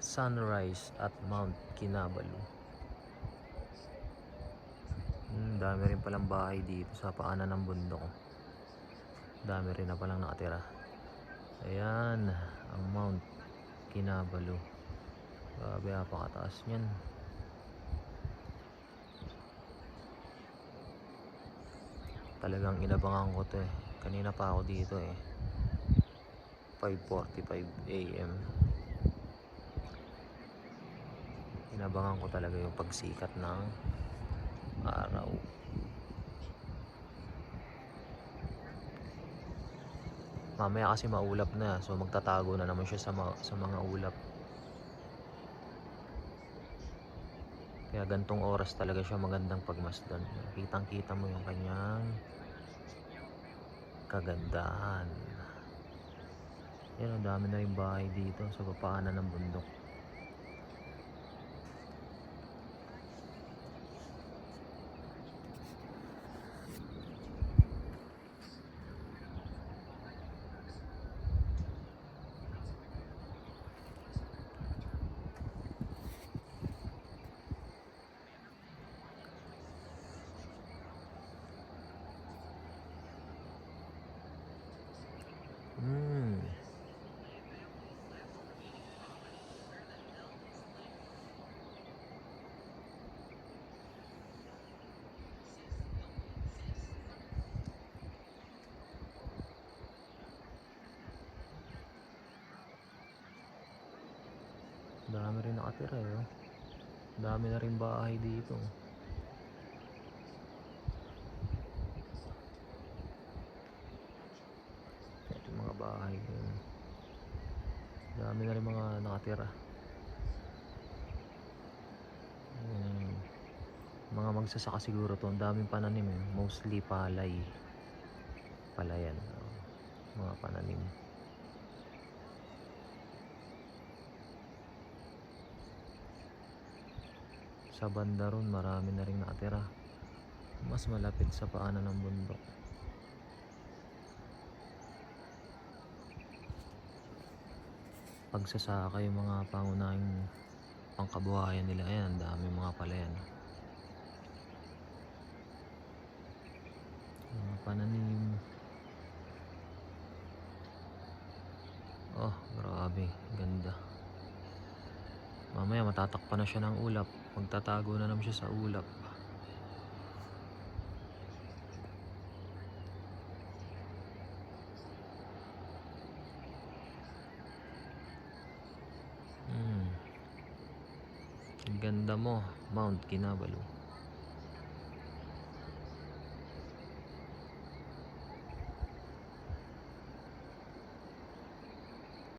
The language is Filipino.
Sunrise at Mount Kinabalu. Dami rin palang bahay dito sa paanan ng bundok. Dami rin na palang nakatira. Ayan ang Mount Kinabalu. Grabe, napakataas niyan. Talagang inabangan ko to eh. Kanina pa ako dito eh. 5:45 AM. Inabangan ko talaga yung pagsikat ng araw. Mamaya kasi maulap na, so magtatago na naman siya sa mga ulap. Kaya gantong oras talaga siya magandang pagmasdan. Kitang kita mo yung kanyang kagandahan. Yan, ang dami na rin bahay dito sa papaanan ng bundok. Dami rin nakatira eh. Oh. Dami na rin bahay dito. Ito yung mga bahay dito. Dami na rin mga nakatira. Mga magsasaka siguro to. Ang daming pananim eh. Mostly palay. Palayan. Mga pananim. Sa banda ron marami na rin nakatira. Mas malapit sa paanan ng bundok. Pagsasaka yung mga pangunahing pangkabuhayan nila. Ayan, ang dami mga palayan. Mga pananim. Oh, grabe, ganda. Mamaya matatakpan na siya ng ulap. Magtatago na naman siya sa ulap. Ganda mo, Mount Kinabalu.